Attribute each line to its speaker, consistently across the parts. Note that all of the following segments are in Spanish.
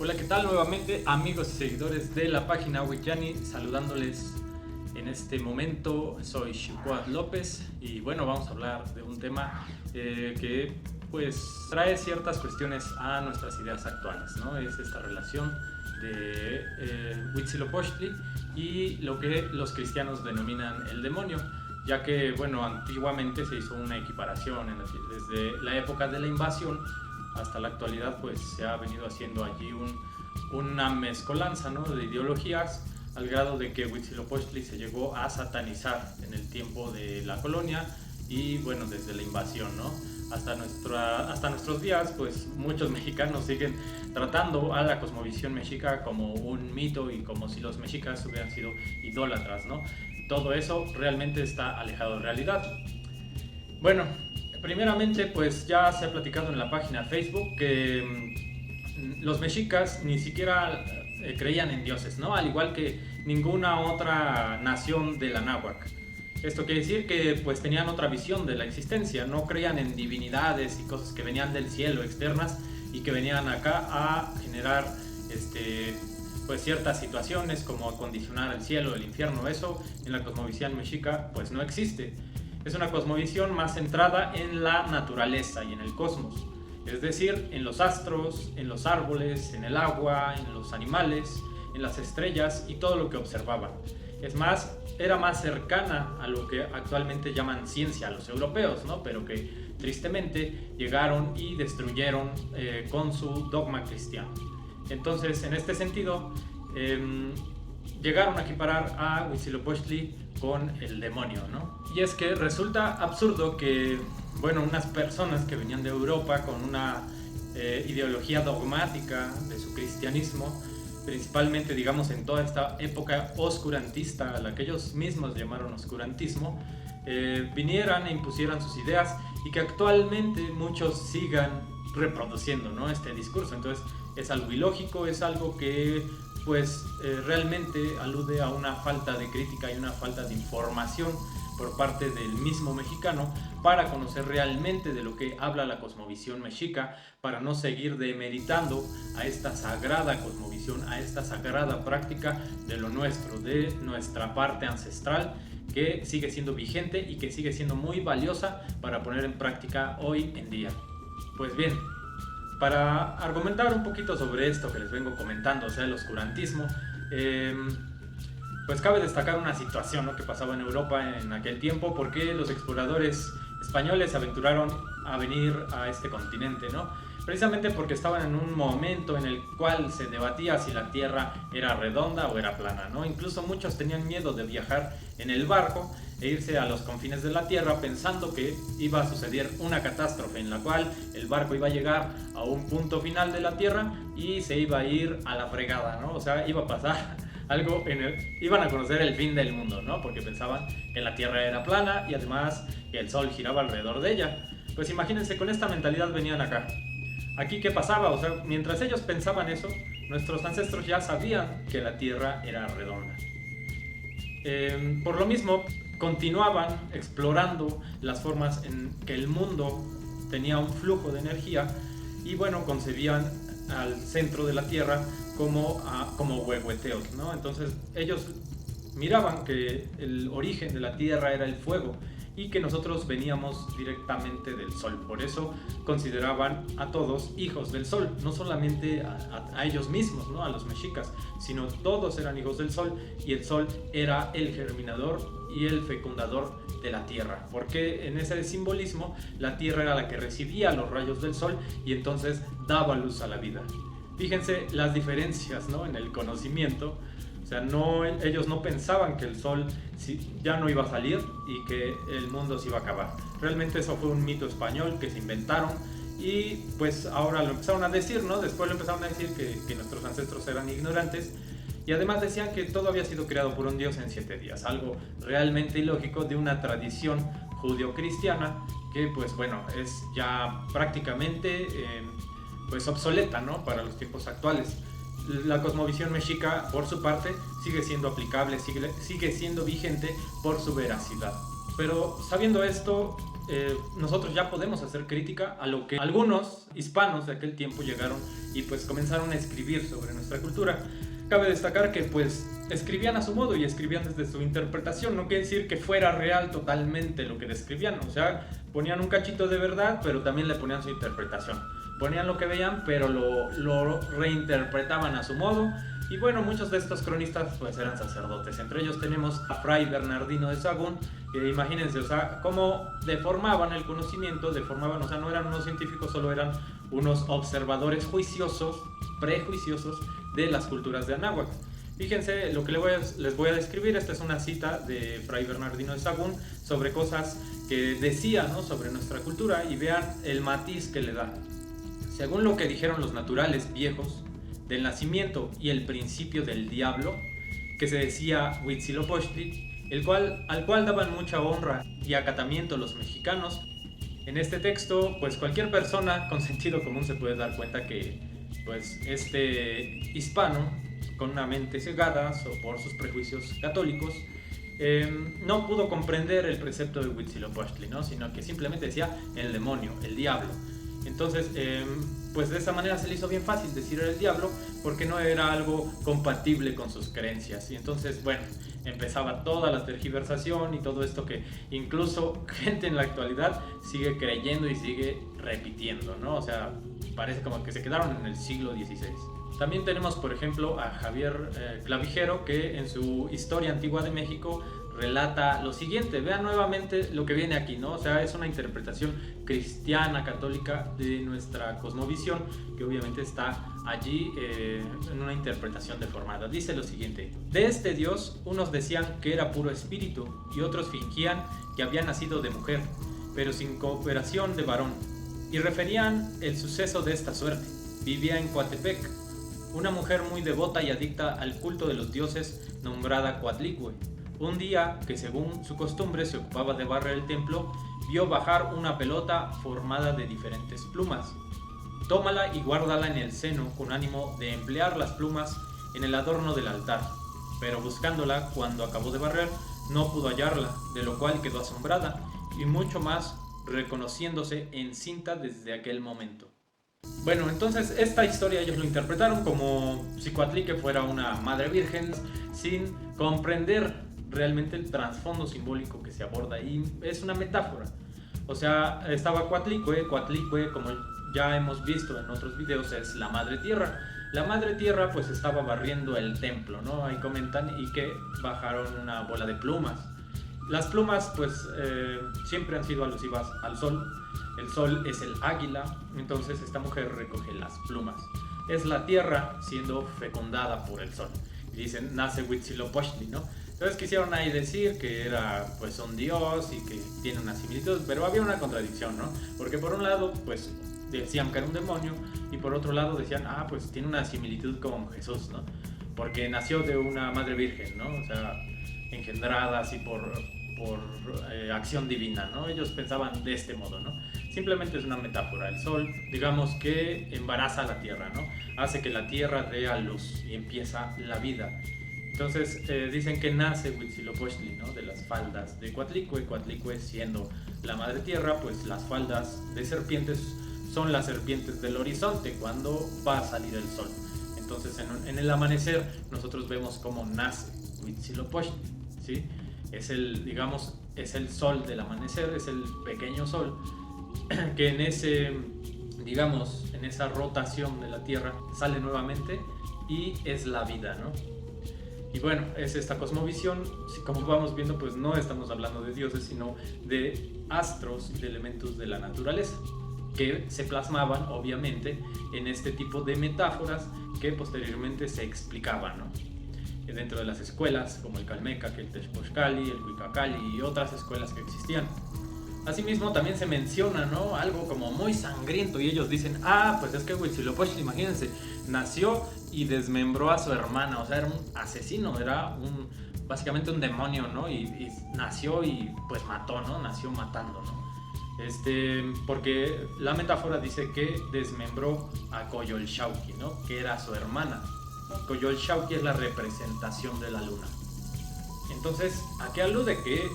Speaker 1: Hola, ¿qué tal? Nuevamente, amigos y seguidores de la página Wikiyani, saludándoles en este momento. Soy Xiuquad López y bueno, vamos a hablar de un tema que pues trae ciertas cuestiones a nuestras ideas actuales, ¿no? Es esta relación de Huitzilopochtli y lo que los cristianos denominan el demonio, ya que bueno, antiguamente se hizo una equiparación desde la época de la invasión hasta la actualidad, pues se ha venido haciendo allí una mezcolanza, ¿no?, de ideologías, al grado de que Huitzilopochtli se llegó a satanizar en el tiempo de la colonia y bueno, desde la invasión, ¿no? Hasta nuestros días, pues muchos mexicanos siguen tratando a la cosmovisión mexica como un mito y como si los mexicas hubieran sido idólatras, ¿no? Todo eso realmente está alejado de realidad. Bueno, primeramente, pues ya se ha platicado en la página Facebook que los mexicas ni siquiera creían en dioses, ¿no? Al igual que ninguna otra nación de la náhuatl. Esto quiere decir que pues tenían otra visión de la existencia, no creían en divinidades y cosas que venían del cielo, externas, y que venían acá a generar pues ciertas situaciones como acondicionar el cielo, el infierno. Eso en la cosmovisión mexica pues no existe. Es una cosmovisión más centrada en la naturaleza y en el cosmos, es decir, en los astros, en los árboles, en el agua, en los animales, en las estrellas y todo lo que observaban. Es más, era más cercana a lo que actualmente llaman ciencia a los europeos, ¿no? Pero que tristemente llegaron y destruyeron con su dogma cristiano. Entonces, en este sentido, llegaron a equiparar a Huitzilopochtli con el demonio, ¿no? Y es que resulta absurdo que, bueno, unas personas que venían de Europa con una ideología dogmática de su cristianismo, principalmente, digamos, en toda esta época oscurantista, a la que ellos mismos llamaron oscurantismo, vinieran e impusieran sus ideas y que actualmente muchos sigan reproduciendo, ¿no?, este discurso. Entonces es algo ilógico, es algo que pues realmente alude a una falta de crítica y una falta de información por parte del mismo mexicano para conocer realmente de lo que habla la cosmovisión mexica, para no seguir demeritando a esta sagrada cosmovisión, a esta sagrada práctica de lo nuestro, de nuestra parte ancestral, que sigue siendo vigente y que sigue siendo muy valiosa para poner en práctica hoy en día. Pues bien, para argumentar un poquito sobre esto que les vengo comentando, o sea, el oscurantismo, pues cabe destacar una situación, ¿no?, que pasaba en Europa en aquel tiempo, porque los exploradores españoles se aventuraron a venir a este continente, ¿no? Precisamente porque estaban en un momento en el cual se debatía si la Tierra era redonda o era plana, ¿no? Incluso muchos tenían miedo de viajar en el barco e irse a los confines de la Tierra pensando que iba a suceder una catástrofe en la cual el barco iba a llegar a un punto final de la Tierra y se iba a ir a la fregada, ¿no? O sea, iba a pasar algo iban a conocer el fin del mundo, ¿no? Porque pensaban que la Tierra era plana y además que el Sol giraba alrededor de ella. Pues imagínense, con esta mentalidad venían acá. Aquí, ¿qué pasaba? O sea, mientras ellos pensaban eso, nuestros ancestros ya sabían que la Tierra era redonda. Por lo mismo, continuaban explorando las formas en que el mundo tenía un flujo de energía y bueno, concebían al centro de la Tierra como Huehueteotl, ¿no? Entonces ellos miraban que el origen de la Tierra era el fuego y que nosotros veníamos directamente del Sol. Por eso consideraban a todos hijos del Sol, no solamente a ellos mismos, ¿no?, a los mexicas, sino todos eran hijos del Sol, y el Sol era el germinador y el fecundador de la Tierra, porque en ese simbolismo la Tierra era la que recibía los rayos del Sol y entonces daba luz a la vida. Fíjense las diferencias, ¿no?, en el conocimiento. O sea, ellos no pensaban que el sol ya no iba a salir y que el mundo se iba a acabar. Realmente eso fue un mito español que se inventaron y pues ahora lo empezaron a decir, ¿no? Después lo empezaron a decir que nuestros ancestros eran ignorantes, y además decían que todo había sido creado por un dios en 7 días, algo realmente ilógico de una tradición judio-cristiana que pues bueno, es ya prácticamente pues obsoleta, ¿no?, para los tiempos actuales. La cosmovisión mexica, por su parte, sigue siendo aplicable, sigue siendo vigente por su veracidad. Pero sabiendo esto, nosotros ya podemos hacer crítica a lo que algunos hispanos de aquel tiempo llegaron y pues comenzaron a escribir sobre nuestra cultura. Cabe destacar que pues escribían a su modo y escribían desde su interpretación. No quiere decir que fuera real totalmente lo que describían. O sea, ponían un cachito de verdad, pero también le ponían su interpretación. Ponían lo que veían, pero lo reinterpretaban a su modo. Y bueno, muchos de estos cronistas pues eran sacerdotes. Entre ellos tenemos a Fray Bernardino de Sahagún, que imagínense, o sea, cómo deformaban el conocimiento, o sea, no eran unos científicos, solo eran unos observadores juiciosos, prejuiciosos de las culturas de Anáhuac. Fíjense lo que les voy a describir. Esta es una cita de Fray Bernardino de Sahagún sobre cosas que decía, ¿no?, sobre nuestra cultura, y vean el matiz que le da. Según lo que dijeron los naturales viejos, del nacimiento y el principio del diablo, que se decía Huitzilopochtli, al cual daban mucha honra y acatamiento los mexicanos. En este texto, pues cualquier persona con sentido común se puede dar cuenta que pues este hispano, con una mente cegada por sus prejuicios católicos, no pudo comprender el precepto de Huitzilopochtli, ¿no?, sino que simplemente decía el demonio, el diablo. Entonces, pues de esa manera se le hizo bien fácil decir el diablo, porque no era algo compatible con sus creencias. Y entonces, bueno, empezaba toda la tergiversación y todo esto que incluso gente en la actualidad sigue creyendo y sigue repitiendo, ¿no? O sea, parece como que se quedaron en el siglo XVI. También tenemos, por ejemplo, a Javier Clavijero, que en su Historia Antigua de México relata lo siguiente. Vean nuevamente lo que viene aquí, ¿no? O sea, es una interpretación cristiana, católica de nuestra cosmovisión, que obviamente está allí en una interpretación deformada. Dice lo siguiente: de este Dios, unos decían que era puro espíritu y otros fingían que había nacido de mujer, pero sin cooperación de varón, y referían el suceso de esta suerte. Vivía en Coatepec una mujer muy devota y adicta al culto de los dioses, nombrada Coatlicue. Un día, que según su costumbre se ocupaba de barrer el templo, vio bajar una pelota formada de diferentes plumas. Tómala y guárdala en el seno con ánimo de emplear las plumas en el adorno del altar. Pero buscándola cuando acabó de barrer, no pudo hallarla, de lo cual quedó asombrada y mucho más reconociéndose encinta desde aquel momento. Bueno, entonces esta historia ellos lo interpretaron como si Coatlicue fuera una madre virgen, sin comprender realmente el trasfondo simbólico que se aborda, y es una metáfora. O sea, estaba Coatlicue, como ya hemos visto en otros videos, es la madre tierra. La madre tierra pues estaba barriendo el templo, ¿no? Ahí comentan, y que bajaron una bola de plumas. Las plumas pues siempre han sido alusivas al sol. El sol es el águila, entonces esta mujer recoge las plumas. Es la tierra siendo fecundada por el sol. Y dicen, nace Huitzilopochtli, ¿no? Entonces quisieron ahí decir que era pues un dios y que tiene una similitud, pero había una contradicción, ¿no? Porque por un lado pues decían que era un demonio, y por otro lado decían, pues tiene una similitud con Jesús, ¿no? Porque nació de una madre virgen, ¿no? O sea, engendrada así por acción divina, ¿no? Ellos pensaban de este modo, ¿no? Simplemente es una metáfora. El sol, digamos que embaraza a la tierra, ¿no? Hace que la tierra dé a luz y empieza la vida. Entonces dicen que nace Huitzilopochtli, ¿no?, de las faldas de Coatlicue. Coatlicue siendo la madre tierra, pues las faldas de serpientes son las serpientes del horizonte cuando va a salir el sol. Entonces en el amanecer nosotros vemos cómo nace Huitzilopochtli, ¿sí? Es el, digamos, es el sol del amanecer, es el pequeño sol que en ese, digamos, en esa rotación de la tierra sale nuevamente y es la vida, ¿no? Y bueno, es esta cosmovisión. Como vamos viendo, pues no estamos hablando de dioses, sino de astros y de elementos de la naturaleza, que se plasmaban obviamente en este tipo de metáforas que posteriormente se explicaban, ¿no?, dentro de las escuelas como el Calmeca, que el Texcoxcali, el Cuicacali y otras escuelas que existían. Asimismo también se menciona, ¿no?, algo como muy sangriento, y ellos dicen, pues es que Huitzilopochtli, imagínense, nació y desmembró a su hermana. O sea, era un asesino, era básicamente un demonio, ¿no? Y nació y pues mató, ¿no? Nació matando, ¿no? Porque la metáfora dice que desmembró a Coyolxauhqui, ¿no?, que era su hermana. Coyolxauhqui es la representación de la luna. Entonces, ¿a qué alude que,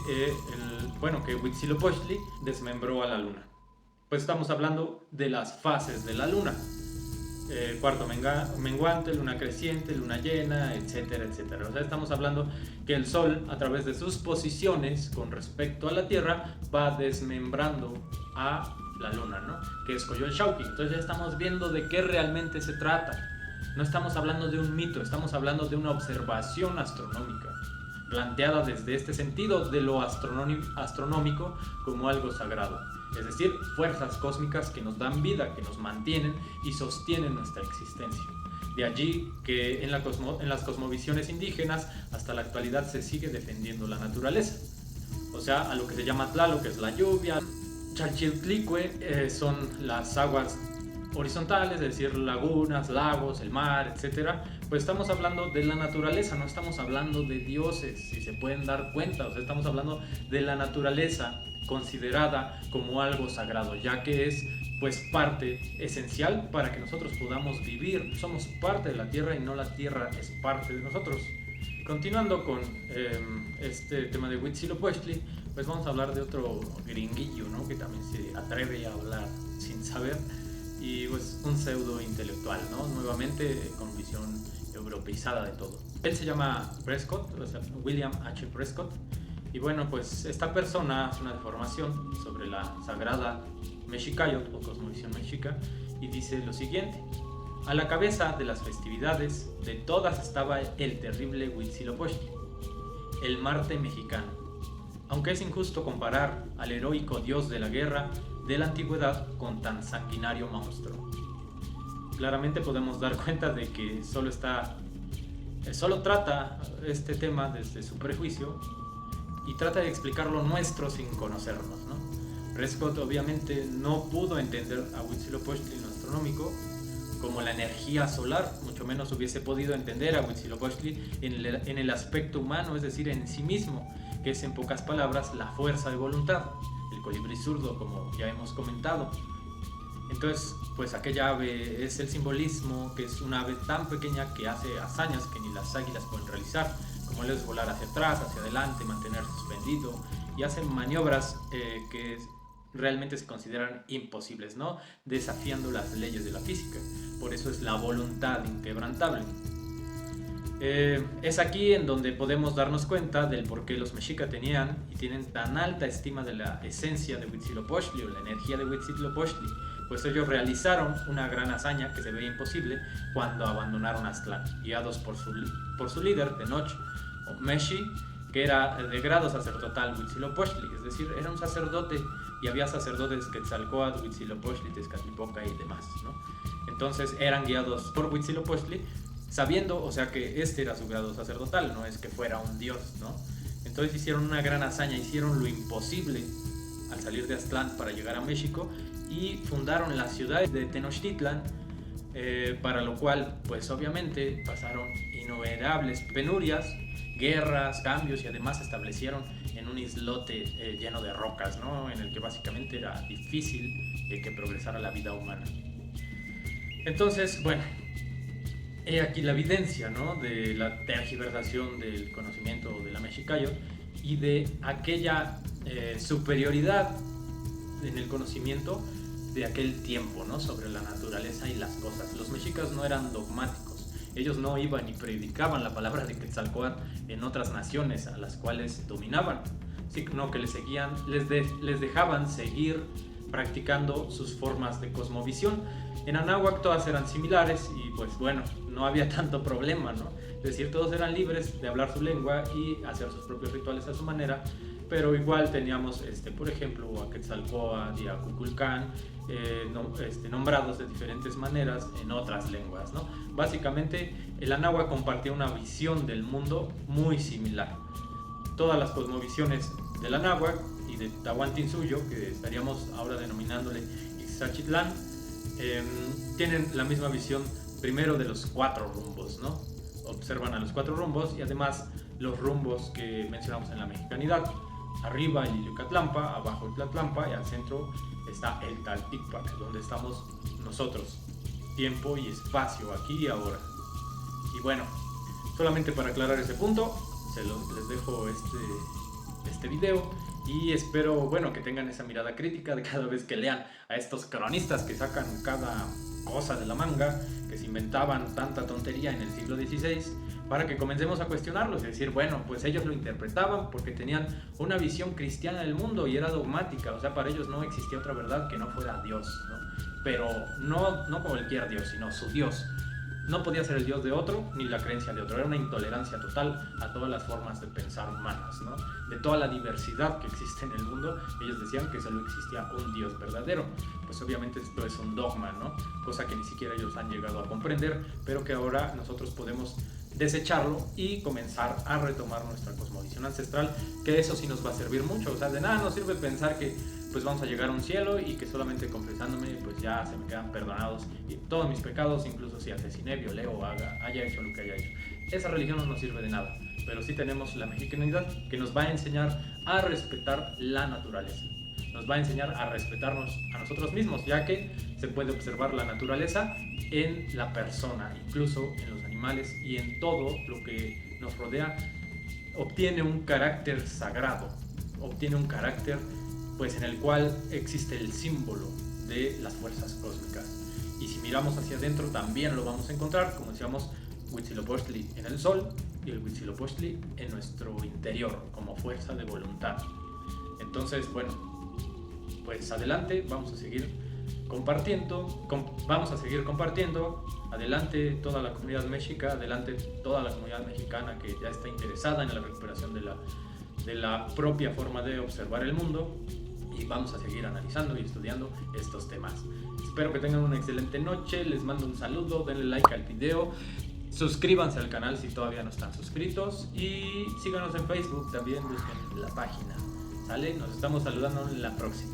Speaker 1: que Huitzilopochtli desmembró a la luna? Pues estamos hablando de las fases de la luna. Cuarto menguante, luna creciente, luna llena, etcétera, etcétera. O sea, estamos hablando que el Sol, a través de sus posiciones con respecto a la Tierra, va desmembrando a la luna, ¿no? Que es Coyolxauhqui. Entonces ya estamos viendo de qué realmente se trata. No estamos hablando de un mito, estamos hablando de una observación astronómica, planteada desde este sentido de lo astronómico como algo sagrado. Es decir, fuerzas cósmicas que nos dan vida, que nos mantienen y sostienen nuestra existencia. De allí que en las cosmovisiones indígenas hasta la actualidad se sigue defendiendo la naturaleza. O sea, a lo que se llama Tlaloc, que es la lluvia. Chalchiltlicue son las aguas horizontales, es decir, lagunas, lagos, el mar, etc. Pues estamos hablando de la naturaleza, no estamos hablando de dioses, si se pueden dar cuenta. O sea, estamos hablando de la naturaleza considerada como algo sagrado, ya que es pues parte esencial para que nosotros podamos vivir. Somos parte de la tierra y no la tierra es parte de nosotros. Continuando con este tema de Huitzilopochtli, pues vamos a hablar de otro gringuillo, ¿no? Que también se atreve a hablar sin saber, y pues un pseudo intelectual, ¿no? Nuevamente con visión europeizada de todo. Él se llama Prescott, o sea, William H. Prescott. Y bueno, pues esta persona hace una deformación sobre la sagrada Mexicayot o cosmovisión mexica y dice lo siguiente: a la cabeza de las festividades de todas estaba el terrible Huitzilopochtli, el Marte mexicano. Aunque es injusto comparar al heroico dios de la guerra de la antigüedad con tan sanguinario monstruo. Claramente podemos dar cuenta de que solo trata este tema desde su prejuicio y trata de explicar lo nuestro sin conocernos, ¿no? Prescott obviamente no pudo entender a Huitzilopochtli en lo astronómico como la energía solar, mucho menos hubiese podido entender a Huitzilopochtli en el aspecto humano, es decir, en sí mismo, que es en pocas palabras la fuerza de voluntad, el colibrí zurdo, como ya hemos comentado. Entonces, pues aquella ave es el simbolismo, que es una ave tan pequeña que hace hazañas que ni las águilas pueden realizar, como él es volar hacia atrás, hacia adelante, mantenerse suspendido, y hace maniobras que realmente se consideran imposibles, ¿no? Desafiando las leyes de la física. Por eso es la voluntad inquebrantable. Es aquí en donde podemos darnos cuenta del por qué los mexicas tenían y tienen tan alta estima de la esencia de Huitzilopochtli o la energía de Huitzilopochtli, pues ellos realizaron una gran hazaña que se veía imposible cuando abandonaron Aztlán, guiados por su líder, Tenoch o Meshi, que era de grado sacerdotal Huitzilopochtli, es decir, era un sacerdote y había sacerdotes Quetzalcóatl, Huitzilopochtli, Tezcatlipoca y demás, ¿no? Entonces eran guiados por Huitzilopochtli, sabiendo, o sea, que este era su grado sacerdotal, no es que fuera un dios, ¿no? Entonces hicieron una gran hazaña, hicieron lo imposible al salir de Aztlán para llegar a México y fundaron la ciudad de Tenochtitlan, para lo cual, pues obviamente pasaron innumerables penurias, guerras, cambios, y además se establecieron en un islote lleno de rocas, ¿no? En el que básicamente era difícil que progresara la vida humana. Entonces, bueno, he aquí la evidencia, ¿no? De la tergiversación del conocimiento de la Mexicayot y de aquella superioridad en el conocimiento de aquel tiempo, ¿no? Sobre la naturaleza y las cosas. Los mexicas no eran dogmáticos, ellos no iban y predicaban la palabra de Quetzalcóatl en otras naciones a las cuales dominaban, sino que les dejaban seguir practicando sus formas de cosmovisión. En Anáhuac todas eran similares y pues bueno, no había tanto problema, ¿no? Es decir, todos eran libres de hablar su lengua y hacer sus propios rituales a su manera, pero igual teníamos, por ejemplo, a Quetzalcóatl y a Kukulcán, nombrados de diferentes maneras en otras lenguas, ¿no? Básicamente, el Anáhuac compartía una visión del mundo muy similar. Todas las cosmovisiones del Anáhuac y de Tahuantinsuyo, que estaríamos ahora denominándole Ixachitlán, tienen la misma visión primero de los 4 rumbos, ¿no? Observan a los 4 rumbos y además los rumbos que mencionamos en la mexicanidad. Arriba el Iliucatlampa, abajo el Tlatlampa y al centro está el Talticpac, donde estamos nosotros, tiempo y espacio, aquí y ahora. Y bueno, solamente para aclarar ese punto, les dejo este video y espero, bueno, que tengan esa mirada crítica de cada vez que lean a estos cronistas que sacan cada cosa de la manga, que se inventaban tanta tontería en el siglo XVI, para que comencemos a cuestionarlos y decir, bueno, pues ellos lo interpretaban porque tenían una visión cristiana del mundo y era dogmática, o sea, para ellos no existía otra verdad que no fuera Dios, ¿no? Pero no cualquier Dios, sino su Dios. No podía ser el Dios de otro ni la creencia de otro, era una intolerancia total a todas las formas de pensar humanas, ¿no? De toda la diversidad que existe en el mundo, ellos decían que solo existía un Dios verdadero. Pues obviamente esto es un dogma, ¿no? Cosa que ni siquiera ellos han llegado a comprender, pero que ahora nosotros podemos desecharlo y comenzar a retomar nuestra cosmovisión ancestral, que eso sí nos va a servir mucho. O sea, de nada nos sirve pensar que pues vamos a llegar a un cielo y que solamente confesándome pues ya se me quedan perdonados y todos mis pecados, incluso si asesiné, violé o haya hecho lo que haya hecho. Esa religión no nos sirve de nada, pero sí tenemos la mexicanidad que nos va a enseñar a respetar la naturaleza. Nos va a enseñar a respetarnos a nosotros mismos, ya que se puede observar la naturaleza en la persona, incluso en los animales y en todo lo que nos rodea. Obtiene un carácter sagrado, obtiene un carácter pues en el cual existe el símbolo de las fuerzas cósmicas. Y si miramos hacia adentro también lo vamos a encontrar, como decíamos, Huitzilopochtli en el sol y el Huitzilopochtli en nuestro interior como fuerza de voluntad. Entonces, bueno, pues adelante, vamos a seguir compartiendo, adelante toda la comunidad mexica, adelante toda la comunidad mexicana que ya está interesada en la recuperación de la propia forma de observar el mundo, y vamos a seguir analizando y estudiando estos temas. Espero que tengan una excelente noche, les mando un saludo, denle like al video, suscríbanse al canal si todavía no están suscritos y síganos en Facebook, también busquen la página, ¿sale? Nos estamos saludando en la próxima.